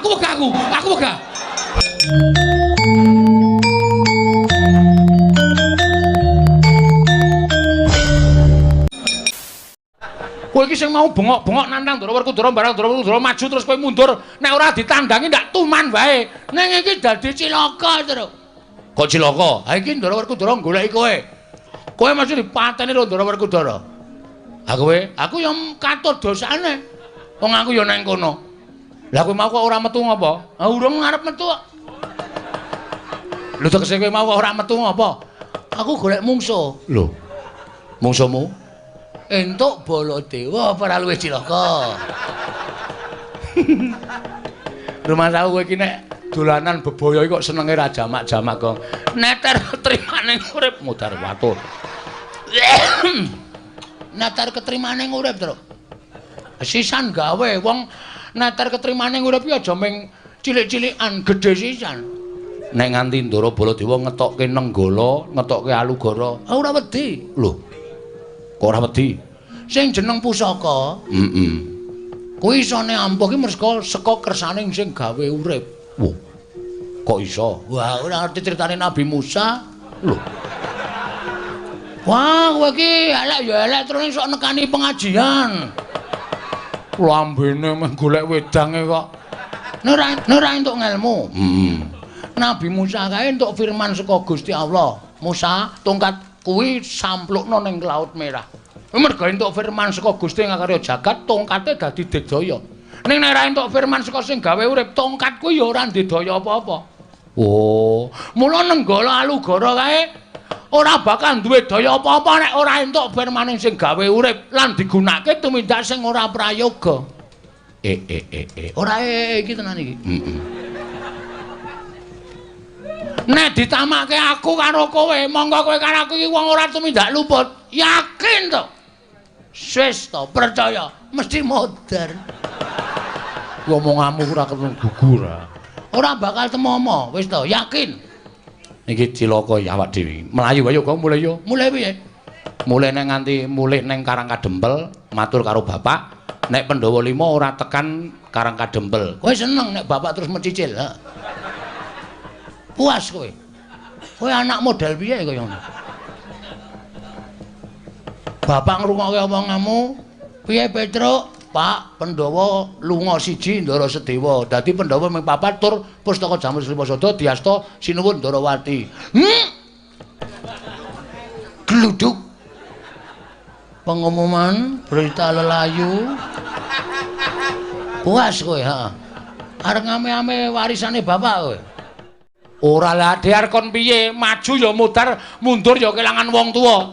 Aku wegah. Kowe iki sing mau bengok-bengok nantang Ndara Werkudara barang Ndara Werkudara maju terus kowe mundur nek ora ditandangi ndak tuman wae. Ning iki dadi cilaka terus. Kok cilaka? Ha iki Ndara Werkudara goleki kowe. Kowe mesti dipateni karo Ndara Werkudara. Ha kowe, aku ya katut dosane. Wong aku ya nang kono. Lah kowe mau kok ora metu ngapa? Ha urung ngarep metu kok. Lho tegese kowe mau kok ora metu ngapa? Aku golek mungsuh. Lho. Mungsuhmu? Entuk Baladewa ora luwih cilaka. Rumah tahu kowe iki nek dolanan bebaya iki kok senenge ra jamak-jamak kok. Neter ketrimane urip mudhar watur. Neter ketrimane urip, Tru. Sisan gawe wong neter ketrimane urip iki aja ming cilik-cilikan, gedhe sisan. Nek nganti Ndara Baladewa ngetokke Nenggala, ngetokke Alugara, ora wedi. Lho. Kok ora wedi? Sing jeneng pusaka, kuwi isone ampuh ki merga saka kersane sing gawe urip. Wo. Kok iso? Wah, ora ngerti critane Nabi Musa. Lho. Wah, kowe iki elek ya elek terus sok nekani pengajian. Lambene meh golek wedange kok. Nek ora entuk ngelmu. Nabi Musa kae entuk firman saka Gusti Allah. Musa, tongkat kuwi samplukno ning Laut Merah. Mergo entuk firman saka Gusti ngakarya jagat, tongkate dadi digdaya. Ning nek ora entuk firman saka sing gawe urip, tongkat kuwi ya ora ndedaya apa-apa. Oh, mula Nenggala Alugara kae ora bakal duwe daya apa-apa nek ora entuk firman sing gawe urip lan digunakake tumindak sing ora prayoga. Ora iki tenan iki. Nek ditamake aku karo kowe, monggo kowe karo aku iki wong ora tumindak luput. Yakin to? Wis to, percaya, mesti modern. Ngomonganmu ora ketemu gugur. Ora bakal temomo, wis to, yakin. Iki cilaka ya awak dhewe. Melayu ayo kok mulai yo. Mulai piye? Mulai nek nganti mulih ning Karangkadempel, matur karo bapak, nek Pandhawa 5 ora tekan Karangkadempel. Kowe seneng nek bapak terus mencicil, ha? Puas kowe. Kowe anak model piye kaya ngono? Bapak ngrungokke omonganmu, piye Petruk? Pak, Pandhawa lunga siji Ndara Sedewa. Dadi Pandhawa ming papat tur pustaka Jamur Sriwasada diasta sinuwun Ndarawati. Gluduk. Pengumuman berita lelayu. Puas kowe, ha. Arep ngame-ame warisane bapak kowe. Ora lah Dear kon piye, maju ya mudhar, mundur ya kelangan wong tuwa.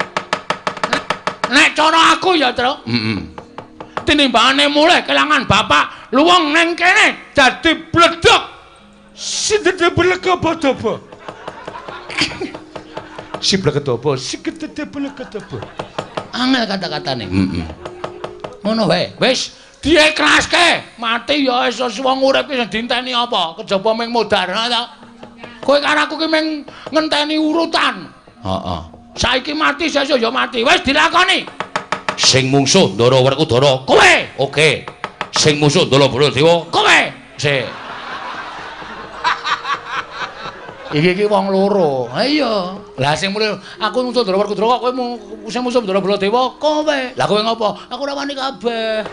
Nek cara aku ya, Tru. Tinimbangane mulih kelangan bapak, luwung ning kene dadi bledok. Sidede blegobodaba. Si blegobodaba, sidede blegobodaba. Angel kata-katane. Ngono wae. Wis dieklaske. Mati ya iso wong urip iki dinteni apa? Kejaba ming mudhar ta. Kowe karo aku ki ming ngenteni urutan. Heeh. Saiki mati sesuk ya mati. Wis dilakoni. Sing mungsuh Ndara Werkudara, kowe. Oke. Sing mungsuh Ndara Baladewa, kowe. Sik. Iki wong loro. Ha iya. Lah sing mulih aku mungsuh Ndara Werkudara kok kowe sing mungsuh Ndara Baladewa, kowe. Lah kowe ngopo? Aku ora wani kabeh.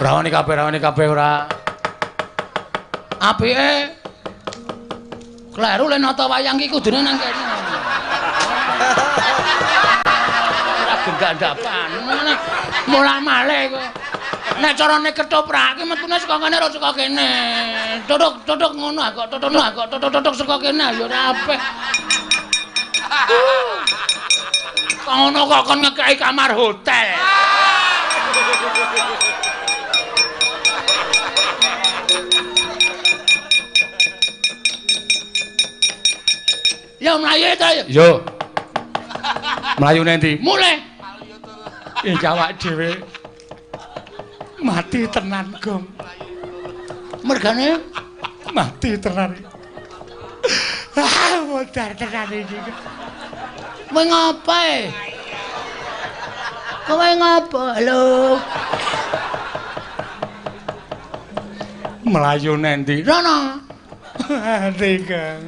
Ora wani kabeh ora. Apike kleru le nata wayang ki kudune nang kene. Ora gendandapan. Mula malih kok. Nek carane ketoprak ki metune saka kene ora saka kene. Tutuk ngono kok, tutuk saka kene ya ora apik. Kok ngono kok kon ngekeki kamar hotel. Ya mlayu ta ya? Yo. Mlayu nendi? Mulih. Iki awak dhewe mati tenan, Gong. Mergane mati tenan. Modar tenan iki. Kowe ngapae? Kowe ngapa? Lho. Melayu nendi? Rono. Tiga.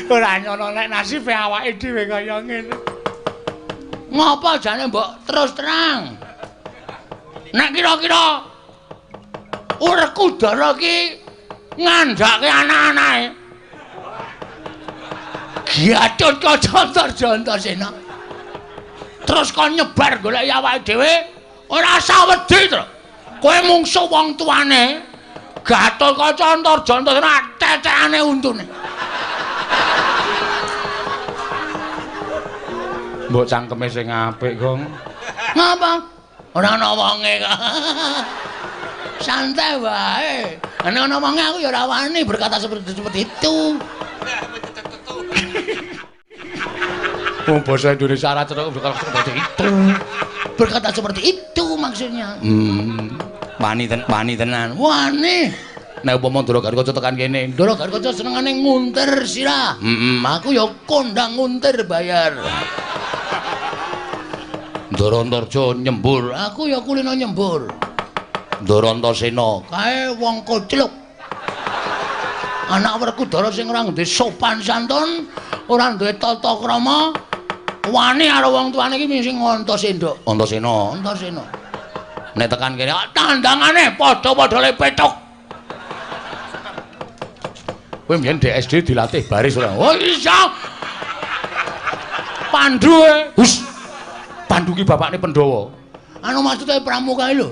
Ora nyono nek nasibe awake dhewe kaya ngene. Ngopo jane mbok terus terang? Nek kira-kira Werkudara ki ngandhake anak-anake. Giatut Kacantarjantasena. Terus kon nyebar golek awake dhewe ora usah wedi to. Kowe mungsuh wong tuane. Gatot Kacantarjantasena cecekane untune. Mbok cangkeme sing apik, Gong. Ngapa? Ora ana wonge kok. Santai wae. Nek ana wonge aku ya ora wani berkata seperti itu. Oh, bahasa Indonesia ora cocok berkata seperti itu. Berkata seperti itu maksudnya. Wani tenan. Wani. Nek upama Ndara Garkaca tekan kene, Ndara Garkaca senengane nguntir sirah. Aku ya kondang nguntir bayar. Ndara Antarja nyembur, aku ya kulino nyembur. Ndara Antasena kae wong kocluk. Anak Werkudara sing ora duwe sopan santun, ora duwe tata krama, wani karo wong tuane iki sing Antasena. Antasena. Nek tekan kene tandangane padha-padha lepethuk. Kowe mbiyen DSD dilatih baris ora? Oh iya. Pandu e. Hus. Pandu ki bapakne Pandhawa. Anu maksude pramuka lho.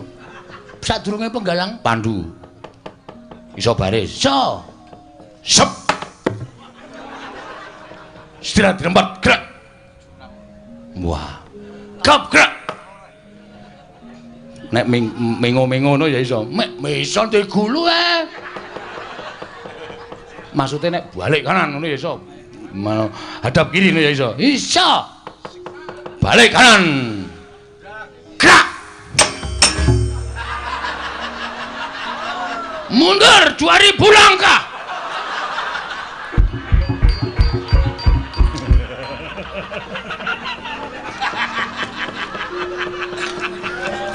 Sadurunge penggalang Pandu. Iso baris. Iso. Sep. Istirahat di tempat gerak. Wah. Gap gerak. Nek mengo-mengo ngono ya iso. Mek iso digulu Maksudnya nek balik kanan ngono ya iso. Hadap kiri ngono ya iso. Iso. Balik kanan. Gerak. Mundur 2000 langkah.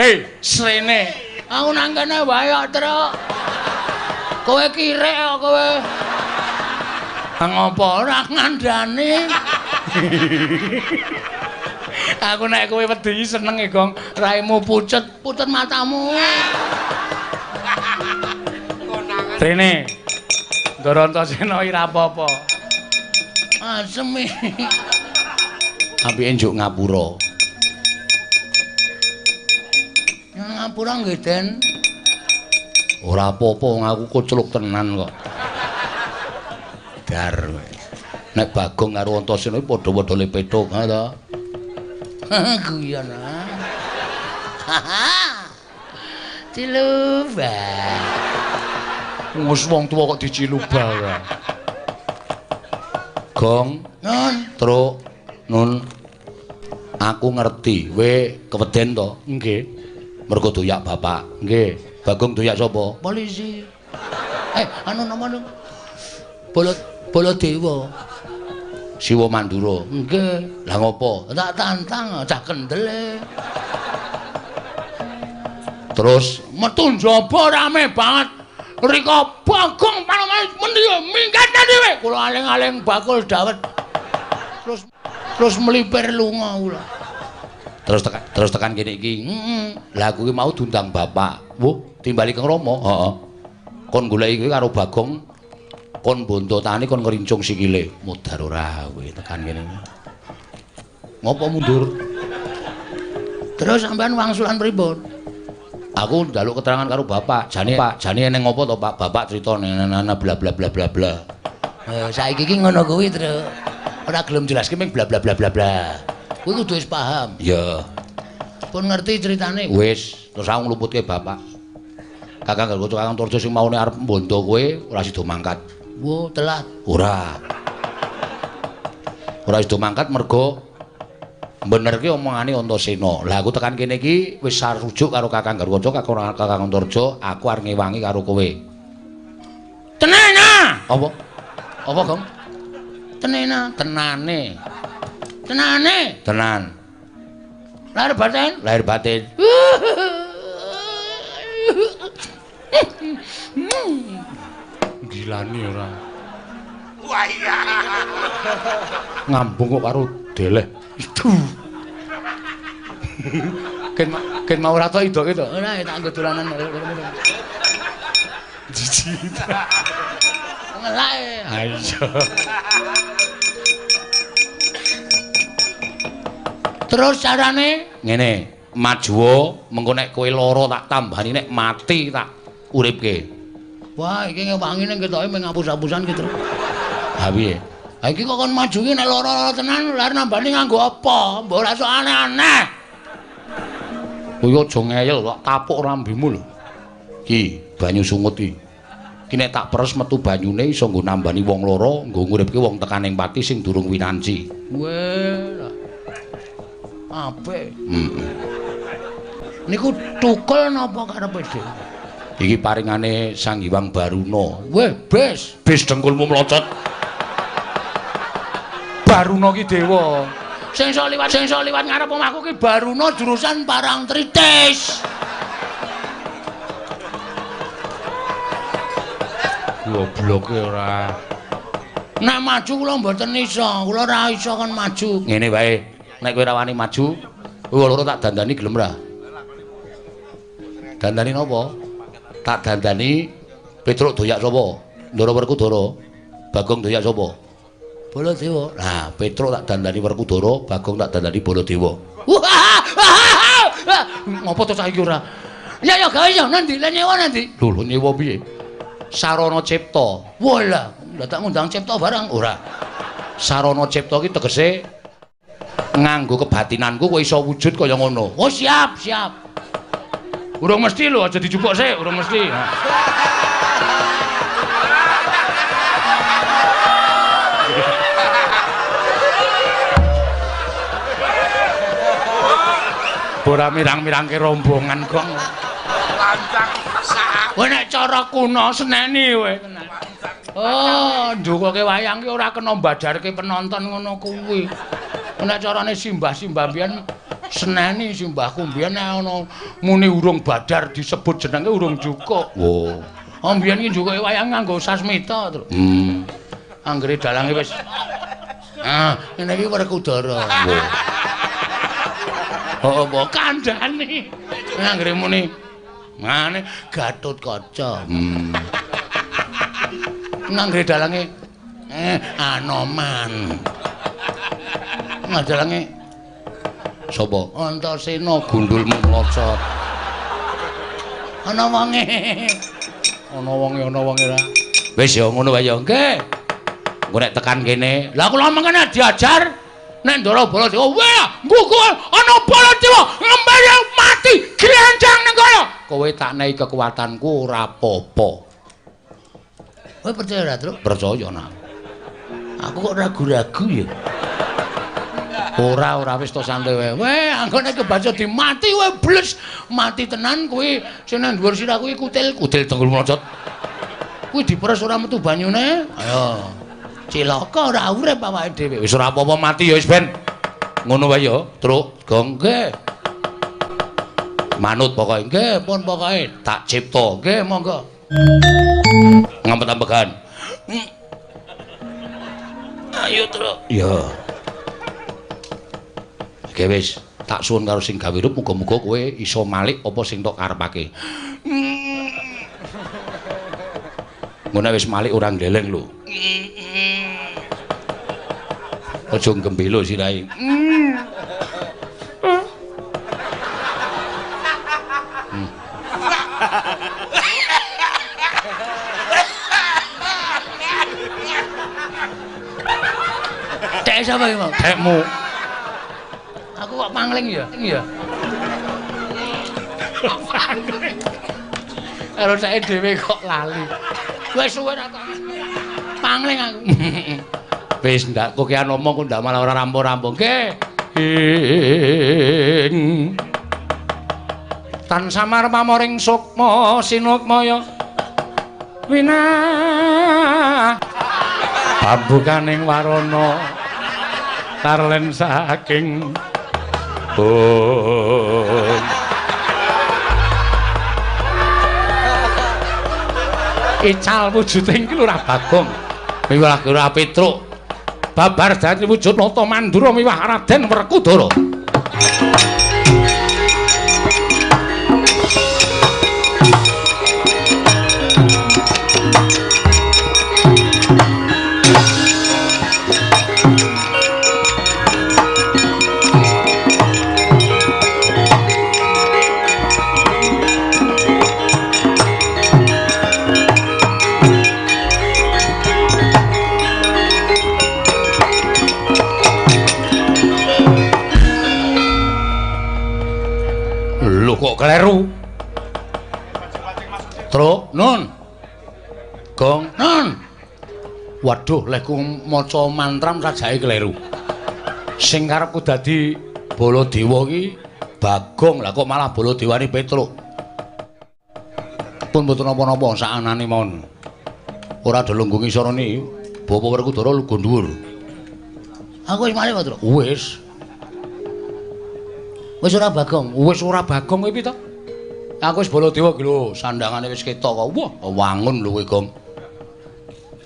Hei, srene. Aku nang kene wae kok, Truk. Kowe kirek kok kowe. Ngopo ora ngandani? Aku nek kowe wedi seneng e, Gong. Raimu pucet matamu. Rene. Ndara Antasena ora apa-apa. Asem. Apike njuk ngapura. Ngapura nggih, Den. Ora apa-apa wong aku kocluk tenan kok. Dar. Nek Bagong karo Antasena padha-padha lepethuk, ha to. Guyon Ciluba. Wis wong tuwa kok dicilubah ya. Gong, Nun, Truk, Nun. Aku ngerti, kowe keweden to? Nggih. Mergo doyak bapak. Nggih. Bagong doyak sapa? Polisi. Anu namanya Baladewa. Siwa Mandura. Nggih. Lah ngopo? Tak tantang cah kendel. Terus metu njaba rame banget. Rika Bagong panemane mendi minggat dhewe. Kula aling-aling bakul dawet. Terus melipir lunga kula. Terus tekan kene iki. Lah aku ki mau diundang bapak. Wuh, timbali Kang Rama. Heeh. Kon goleki kuwi karo Bagong. Kon bonto tani kon ngerincung sikile. Mudhar ora kowe tekan kene. Ngopo mundur? Terus sampean wangsulan pripun? Aku njaluk keterangan karo bapak. Jane eneng ngopo to, Pak? Bapak crita nana bla bla bla bla bla. Saiki iki ngono kuwi, Truk. Ora gelem jelaske ming bla bla bla bla bla. Kuwi kudu wis paham. Ya. Pun ngerti ceritane. Wis, terus aku ngluputke bapak. Kakang Garkaca Kakang Antarja sing maune arep mbondo kowe ora sida mangkat. Wo, telat. Ora. Ora sida mangkat mergo benerke omongane Antasena. Lah aku tekan kene iki wis sarujuk karo Kakang Garkaca Kakang Antarja, aku arep ngewangi karo kowe. Tenena. Apa? Apa, Gong? Tenena, tenane. Tenan. Lahir batin? Lahir batin. Gilani ora. Wah iya. Ngambung kok karo deleh. Ken mau ora tok idoke to. Ora tak nggo dolanan. Jiji. Ngelae. Ayo. Terus carane ngene, maju mengko nek kowe lara tak tambani nek mati tak uripke. Wah, iki ngewangi ning ketoke mung ngapus-apusan ki, Tru. Ha piye? Ha iki kok kon maju ki nek lara tenan lar nambani nganggo apa? Mbok ora sok aneh-aneh. Kowe aja ngeyel kok tapuk rambemu lho. Ki, banyu sungut iki. Ki nek tak peres metu banyune iso nggo nambani wong lara, nggo nguripke wong tekaning pati sing durung winanci. Weh. Apik. Niku tukul napa karepe dhewe? Iki paringane Sang Hyang Baruna. Weh, bis dengkulmu mlocot. Baruna ki dewa. Sing iso liwat ngarep omahku ki Baruna jurusan Parangtritis. Gobloke ora. Nek maju kula mboten iso, kula ora iso kon maju. Ngene wae, nek kowe ora wani maju, kowe loro tak dandani gelem ra? Dandani napa? Tak dandani Petruk doyak sapa? Ndara Werkudara. Bagong doyak sapa? Baladewa. Nah, Petruk tak dandani Werkudara, Bagong tak dandani Baladewa. Ngopo to saiki ora? Ya gawe ya nanti, lan nyewa nanti. Lho, nyewa piye? Sarana Cipta. Walah, ndak tak ngundang Cipta barang ora. Sarana Cipta ki tegese nganggo kebatinanku kowe iso wujud kaya ngono. Oh, siap. Urung mesti lho, aja dijupuk sik, urung mesti. Ora mirang-mirangke rombongan kok. Lancang sak. Kowe nek cara kuno seneni kowe. Oh, ndukuke wayang ki ora kena mbadarke penonton ngono kuwi. Nek carane simbah-simbah mbiyen seneni simbahku mbiyen nek ana muni urung badar disebut jenenge urung jukuk. Oh. Oh mbiyen ki njukuke wayang nganggo sasmita, Tru. Anggere dalange wis. Ah, ngene iki Werkudara. Oh, mbok kandhani. Anggere muni ngene Gatotkaca. Anggere dalange Anoman. Ngajalange sapa? Antasena gundulmu mlocot. Ana wonge. Ana wonge ra. Wis ya ngono wae ya. Nggih. Engko nek tekan kene, lah kula mengkene diajar nek Ndara Baladewa, weh, nggugu ana Baladewa ngembara mati glanjang ning kono. Kowe tak nehi kekuatanku ora apa-apa. Kowe percaya ora, Tru? Percaya, Nak. Aku kok ragu-ragu ya. Ora wis to santai wae. Weh, anggone kebaca dimati wae bles. Mati tenan kuwi sing nang dhuwur sirah kuwi kutil dengkul mlocot. Kuwi diperes ora metu banyune. Ayo. Cilaka ora urip awake dhewe. Wis ora apa-apa mati ya wis ben. Ngono wae ya, Truk. Gong nggih. Manut pokoke nggih, pun pokoke tak cipta. Nggih, monggo. Ngampet-ampekan. Ayo, Truk. Ya. Oke wis, tak suwun karo sing gawe rup muga-muga kowe iso malik apa sing tok karepake. Ngono wis malik ora ndeleng lho. Aja gembelo sirahe. Dek sapa iki, Mas? Dekmu. Aku kok pangling ya? Iya. Karo sae dhewe kok lali. Wis suwe tak pangling aku. Wis ndak kok kian ngomong kok ndak malah ora rampung-rampung. Nggih. Tan samar pamoring sukma sinukmaya. Winah. Pambukaning warana tarlen saking ical wujuding iki Lurah Bagong miwah Lurah Petruk babar dadi wujud Nata Mandura miwah Raden Werkudara. Kok kleru? Truk, Nun. Gong, Nun. Waduh, lek ku maca mantram sajake kleru. Sing karepku dadi Baladewa iki Bagong, lah kok malah Baladewane Petruk. Pun mboten napa-napa sakanane mawon. Ora ada lungguh ngisor ni, Bapak Werkudara lugu dhuwur. Aku wis malih, Truk. Wis. Wis ora Bagong, wis ora Bagong kuwi to? Aku wis Baladewa iki lho, sandhangane wis ketok kok. Wah, wangun lho kowe, Gong.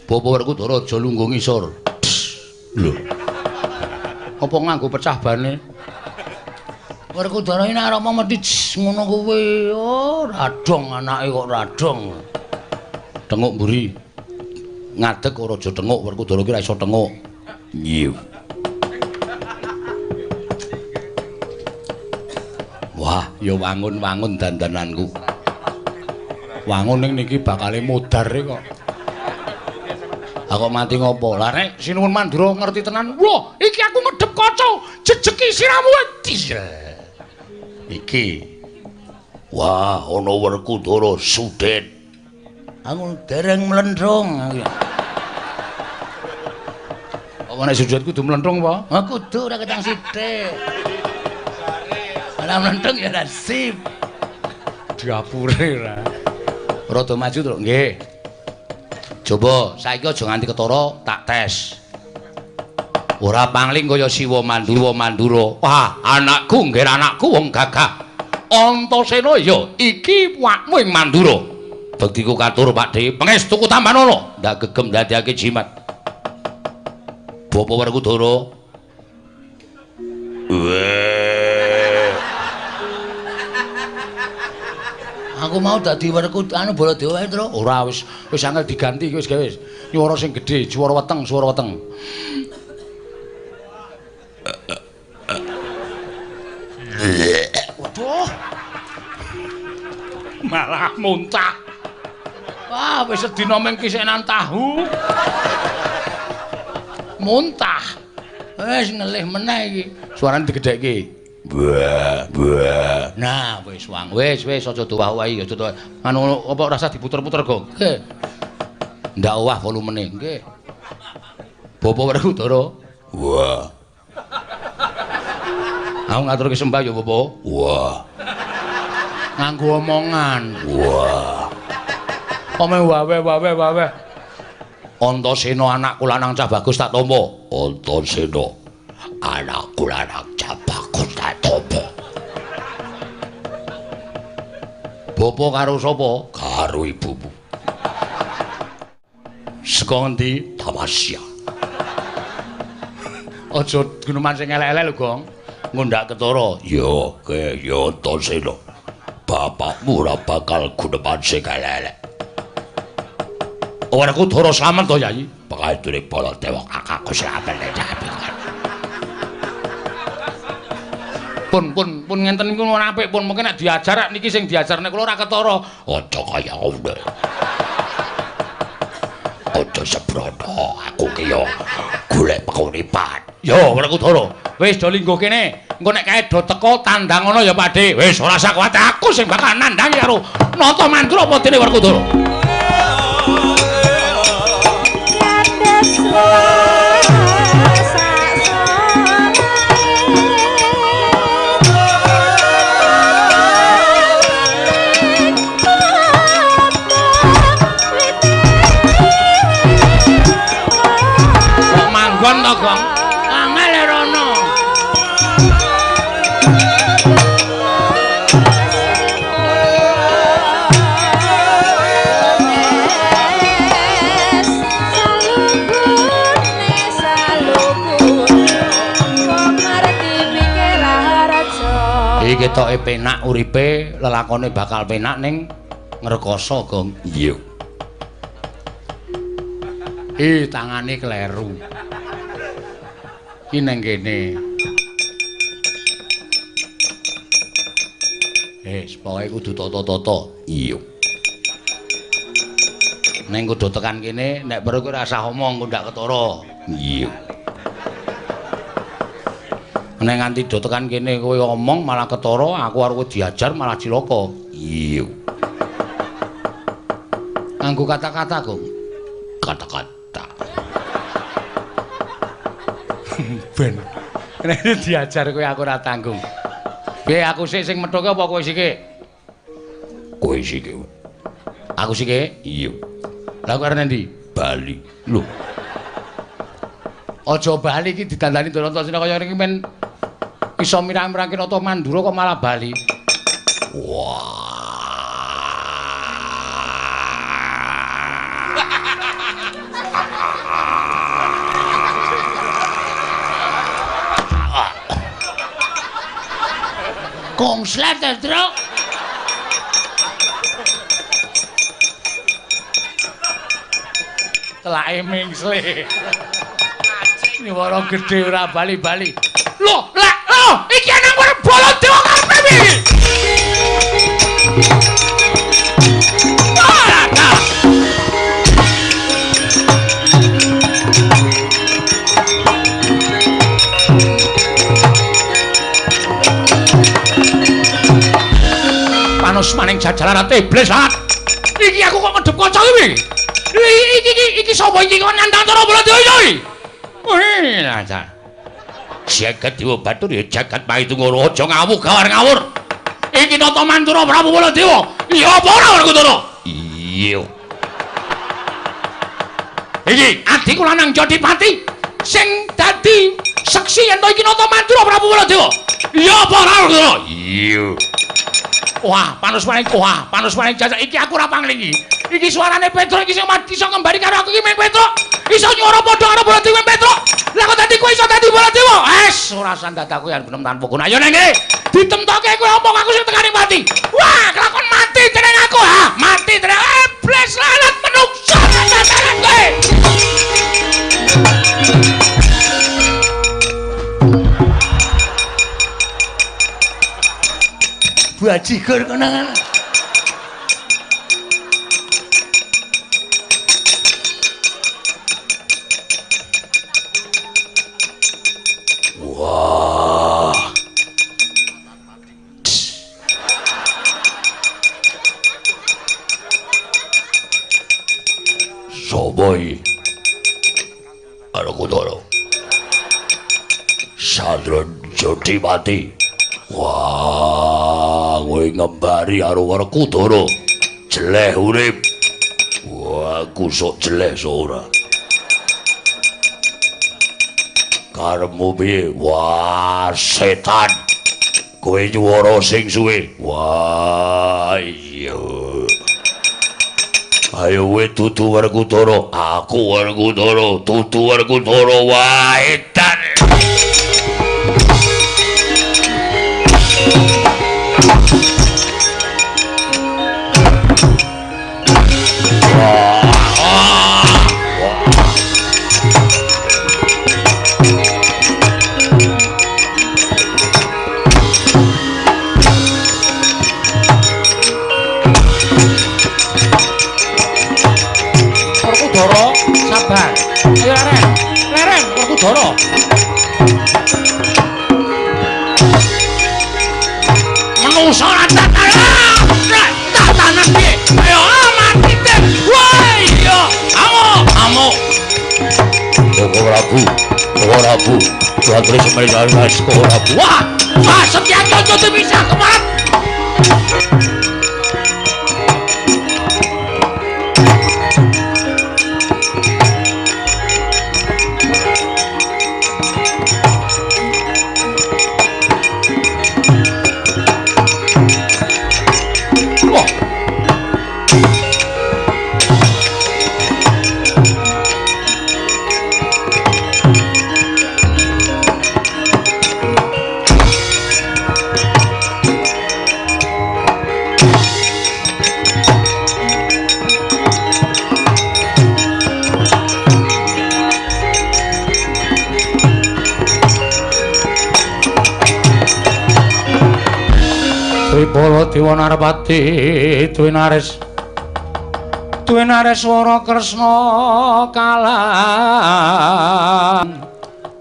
Bapak Werkudara aja lungguh ngisor. Lho. Apa nganggo pecah bane? Werkudara iki nek arep mati ngono kuwi. Oh, radong anake kok radong. Tenguk mburi. Ngadeg ora aja tenguk, Werkudara iki ora iso tenguk. Nyiu. Wah, ya wangun-wangun dandananku. Wangun ning niki bakale modar kok. Aku mati ngopo? Lah nek Sinuwun Mandura ngerti tenan, wah, iki aku ngedhep kaca, jejeki siramu. Iki. Wah, ana Werkudara sudet. Aku dereng mlendrong. Apa nek sudet kudu mlendrong apa? Ha kudu ora ketang sithik. Lah mlendrong ya ora sip. Diapure ra. Rada maju to, nggih. Coba saiki aja nganti ketara tak tes. Ora pangling kaya Siwa Mandura. Wah, anakku nggih anakku wong gagah. Antasena ya iki wakmu ing Mandura. Bektiku katur Pakde, pangestuku tambanono. Ndak gegem dadiake jimat. Bapak Werkudara. Aku mau dadi Werkudara Baladewa ae, Tru. Ora wis angel diganti iki wis gawe. Swara sing gedhe, swara weteng. Waduh. Malah muntah. Wah, wis sedina ming kisenan tahu. Muntah. Wis ngelih meneh iki. Suarane digedhekke. Wah. Nah, wis wang. Wis aja tuwah-wahi, aja tuwah. Anu apa rasa diputer-puter, Gong? Nggih. Ndak owah volumene, nggih. Bapak Werkudara. Wah. Aku ngaturke sembah ya, Bapak. Wah. Nganggo omongan. Wah. Ome wawe. Antasena anakku lanang cah bagus tak tampa. Antasena anakku lanang cah bagus tak tampa. Bapak karo sapa? Karo ibumu. Saka endi? Tamasya. Aja guneman sing elek-elek lho, Gong. Ngundak ketara. Ya, Antasena. Bapakmu ora bakal guneman sing elek-elek. Werkudara slamet to, Yayi. Pakadune Baladewa kakakku slamet tapi. Pun ngenten niku ora apik pun mungkin nek diajar niki sing diajarne kula ora ketara. Aja kaya ngono. Aja sebrono aku ki yo golek penguripan. Yo Werkudara, wis do lingguh kene. Engko nek kae do teko tandang ana ya Pakde. Wis ora usah kuwat aku sing bakal nandangi karo Nata Mandura apa dene Werkudara. Manggon to, Gong. Angel rono. ketoke penak uripe, lelakone bakal penak ning ngrekoso, Gong. Iya. Tangane kleru. Ki nang kene. Pokoke kudu tata-tata. Iya. Ning kudu tekan kene, nek perlu kowe ora usah omong, kok ndak ketara. Iya. Nek nganti do tekan kene kowe omong malah ketara, aku arep diajar malah cilaka. Iya. Nganggo kata-kata, Gong. Kata-kata. Ben. Nek diajar kowe aku ora tanggung. Piye aku sik sing methoke apa kowe sik? Kowe sik. Aku sik? Iya. Lah kok arep ndi? Bali. Lho. Aja Bali iki didandani Darantasena kaya iki men iso mirang-mirang Kinata Mandura kok malah Bali. Wah. Kongslet Truk. Telake mingsle. Niwara gedhe ora bali-bali. Lho, lek, iki ana arep Baladewa karepe piye? Panos maning jajalan ate iblis banget. Iki aku kok ngedep kanca iki. Iki sapa iki kok nantang Baladewa iki? Wih, lancar. Jagat Dewa Batur ya jagat Mahitungara aja ngawur gawar-ngawur. Iki Nata Mantura Prabu Baladewa. Iya apa ora Werkudara? Iya. Iki adikku lanang Jodipati sing dadi seksi yen to iki Nata Mantura Prabu Baladewa. Iya apa ora Werkudara? Iya. Wah, panus maning jajak iki aku ora pangling iki. Iki suarane Petro iki sing iso ngembari karo aku iki meng Petro. Iso nyuara padha karo Baladewa Petro. Lah kok dadi kowe iso dadi Baladewa? Ora usah dadaku yen benem tanpa guna. Ayo nang kene. Ditemtoke kowe omong aku sing tekani mati. Wah, kelakon mati jeneng aku. Ha, mati jeneng iblis lalat menungso tataran kowe. Bajigur kenangan. Wah. Soboy. Werkudara. Sadron Jodipati. Wah, kowe ngembari karo Werkudara. Jeleh urip. Wah, aku sok jeleh ora. Karepmu piye? Wah, setan. Kowe nyuwara sing suwe. Wah, iya. Ayo kowe dudu Werkudara. Aku Werkudara, dudu Werkudara. Wah, edan. Werkudara sabar. Ayo leren Werkudara. Menungso tatanan piye? Ayo mati teh. Wah iya. Amo. Prabu. Tuatri semene Mas Prabu. Wah, Setyaki aja bisa kemat. Baladewa Narpati Dwinares Swara Kresna kalang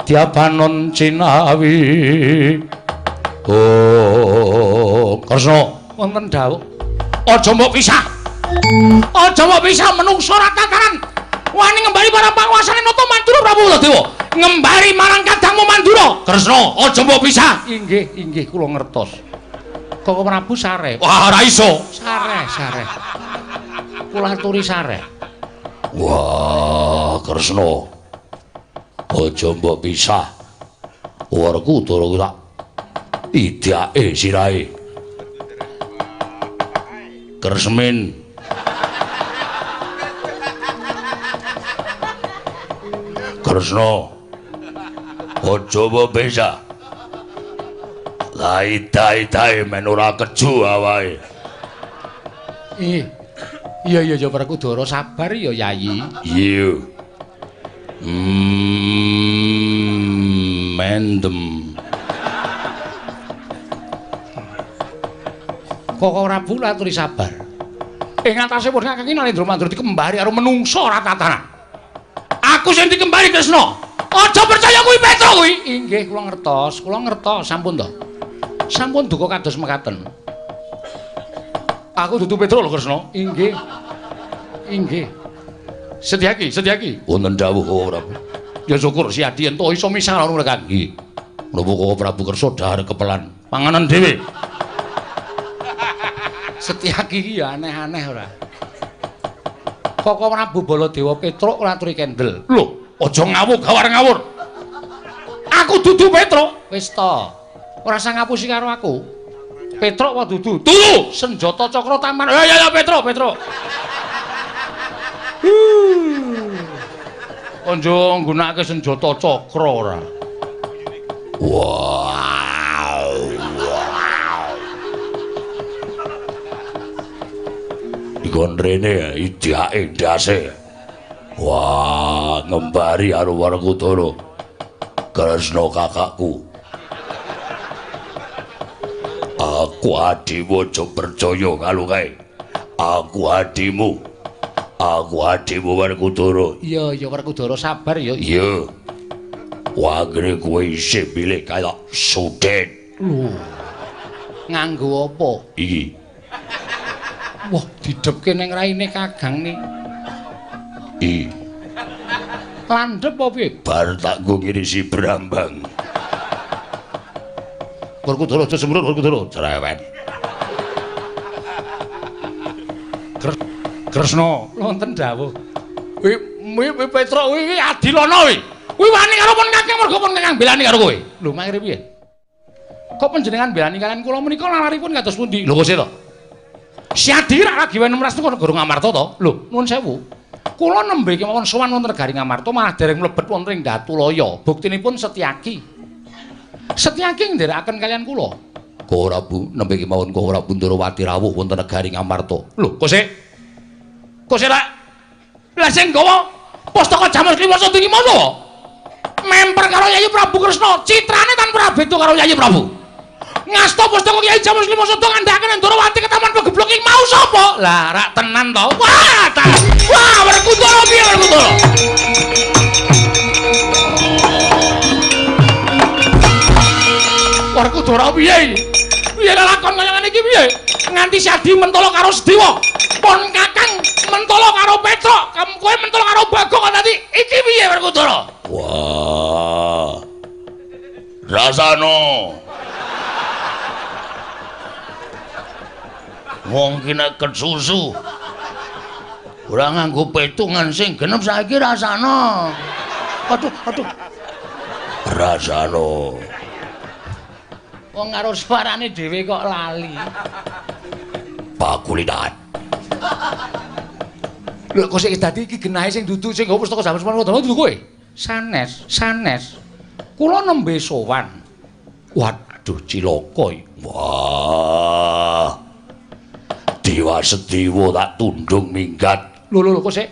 Diabanon Cinawi. Oh, Kresna wonten dawuh. Aja mbok pisah. Aja mbok pisah menungso ra tataran. Wani ngembali marang panguwasane Nata Mandura Prabu Baladewa. Ngembali marang kadangmu Mandura. Kresna, aja mbok pisah. Inggih, kula ngertos. Kok Prabu sareh. Wah, ora iso. Sareh. Kula aturi sareh. Wah, Kresna. Aja mbok pisah. Werkudara ku tak idake sirahe. Kresmin. Kresna. Aja mbok pisah. Lai-tai men ora keju awake. Iya Werkudara sabar ya Yayi. Iya. Mendem. Kok Prabu aturi sabar. Ing atase pun Kakang Nalendra Mandura dikembari karo menungso ora tatanan. Aku sing dikembari Kresna. Aja percaya kuwi Petra kuwi. Inggih kula ngertos, sampun to. Sampun duka kados mekaten. Aku dudu Petra lho Kresna. Inggih. Sedyaki. Wonten dawuh Prabu. Ya syukur si Adi ento iso misah karo mereka. Nggih. Menapa Prabu kersa dahar kepelan panganan dhewe. Setyaki iki ya aneh-aneh ora. Kok Prabu Baladewa Petruk ora aturi kendel. Lho, aja ngawur gawar ngawur. Aku dudu Petruk. Wis to. Ora usah ngapusi karo aku. Petruk apa dudu? Turu, senjata cakra taman. Ya Petruk. Konjo nggunakake senjata cakra ora. Wow. Dikon rene idake ndase. Wah, ngembari karo Werkudara. Kresna kakakku. Aku adimu aja percaya karo kae. Aku adimu Werkudara. Iya Werkudara sabar ya. Iya. Wangre kowe isih milih kaya sudet. Lho. Nganggo apa? Iki. Wah, didepke ning raine Kakang ni. Landhep apa piye? Bar tak nggo ngirisi Brambang. Werkudara aja sembrut Werkudara, cerewet. Kresna, wonten dawuh. Kuwi Petra kuwi Adilana kuwi. Kuwi wani karo pun Kakang mergo pun Kakang belani karo kowe. Lho, mangkene piye? Kok panjenengan belani kalian kula menika lalaripun kados pundi? Lho, kok sira. Si Adi rak lagi wene mras kok Negara Ngamarta to? Lho, nuwun sewu. Kula nembe kemawon sowan wonten Negari Ngamarta malah dereng mlebet wonten ing Datulaya. Buktinipun Setyaki. Setyaki ndherekaken kalian kula. Kok Prabu nembe kemawon kok Prabu Ndarawati rawuh wonten Negari Ngamarta. Lho, kok sik? Kok sik lak? Lah sing gawa pustaka Jamus Kliwasa iki mono. Memper karo Yayi Prabu Kresna, citrane tanpa beda karo Yayi Prabu. Ngasta pustaka Kyai Jamus Kliwasa ngandhakaken Ndarawati ke taman pegeblok ing mau sapa? Lah rak tenan to. Wah, Werkudara piye Werkudara? Werkudara piye? Piye lakon kaya ngene iki piye? Nganti si Adi mentolo karo Sedewa. Pon Kakang mentolo karo Petruk, kowe mentolo karo Bagong tadi. Iki piye Werkudara? Wah. Rasano. Wong ki nek kesusu ora nganggo petungan sing genep saiki rasana. Aduh. Rasano. Wong karo suarane dhewe kok lali. Pakulinan. Lho kok sik dadi iki genahe sing dudu sing nggo pustaka Jamus Kliwasa dudu kowe? Sanes. Kula nembe sowan. Waduh cilaka iki. Wah. Dewa Sedewa tak tundung minggat. Lho kok sik?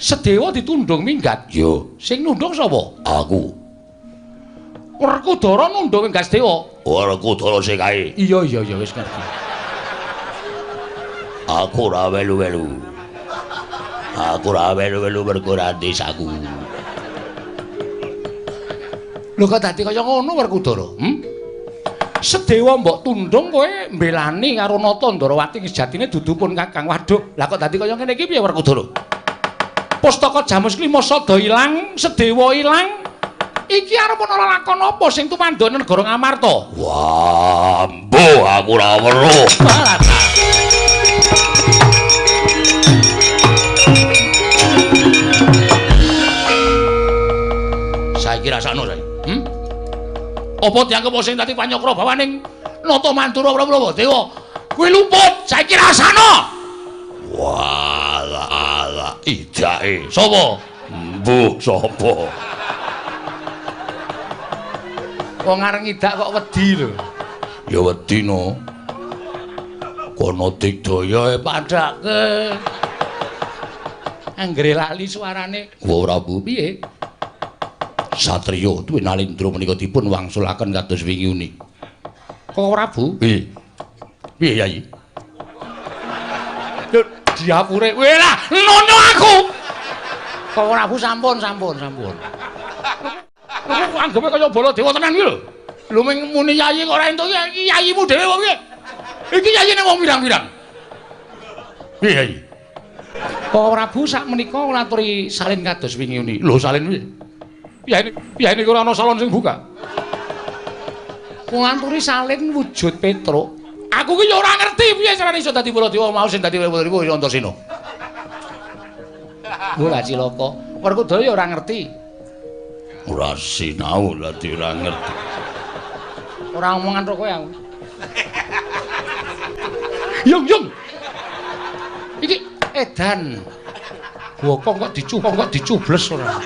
Sedewa ditundung minggat? Yo. Sing nundung sapa? Aku. Werkudara nundung minggat Sedewa. Werkudara sing kae. Iya wis ngerti. Aku ora welu-welu. Aku ora welu-welu mergo ora desaku. Lho kok dadi kaya ngono Werkudara? Sedewa mbok tundung kowe mbelani karo Nata Ndarawati sejatine dudu pun Kakang. Waduh, lah kok dadi kaya ngene iki piye Werkudara? Pustaka Jamus Klima Sada ilang, Sedewa ilang. Iki arep ana lakon apa sing tumandone negara Ngamarta? Wah, mbuh aku ora weruh. Saiki rasakno saiki. Apa dianggep sing dadi panyokra bawaning Nata Mantura Prabadewa kuwi luput saiki rasakno. Walah, idake Sapa? mbuh sapa? Wong areng idak kok wedi lho. Ya wedi no. Kono digdaya Padhake. Anggere lali suarane. Wa Prabu Piye? Satriya duwe nalindra menika dipun wangsulaken kados wingi uni. Kok Prabu? Piye? Piye Yayi? Lho, diapure. Weh lah, nono aku. Kok Prabu sampun. Kok anggepe kaya Baladewa tenan iki lho. Lho muni Yayi kok ora entuk iki yayimu dhewe wong iki. Iki yayine wong pirang-pirang. Piye Yayi? Kok Prabu sak menika ngaturi salin kados wingi uni. Lho salin piye? Piyane ora ana salon sing buka. Nganturi salin wujud Petruk. Aku ki ya ora ngerti piye carane iso dadi Baladewa mau sing dadi Baladewa Antasena. Ora cilaka. Werkudara ya ora ngerti. Ora sinau dadi ora ngerti. Ora omongan karo kowe aku. Yung. Iki edan. Bokong kok dicubles ora.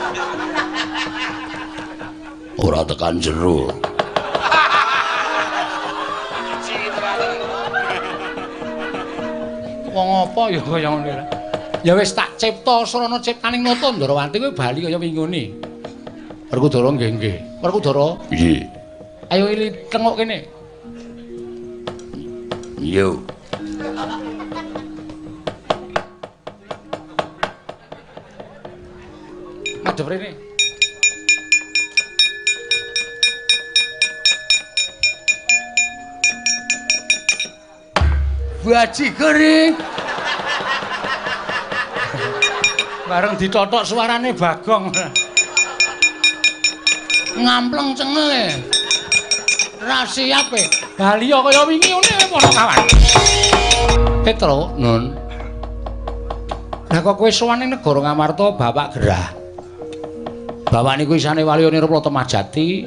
Ora tekan jero. Wong apa ya kaya ngene. Ya wis tak cipta srana ciptaning Nata Ndarawati kowe bali kaya mingune. Werkudara nggih. Werkudara. Piye? Ayo ili tengok kene. Yo. Madhep rene. Bajigur iki. Bareng ditotok suarane Bagong. Ngampleng cengenge. Ra siap e. Baliya kaya wingi ngene para kawan. Petruk, Nun. Lah kok kowe sowan ning negara Ngamarta Bapak Gerah. Bapak niku isane waliyane Rata Majati.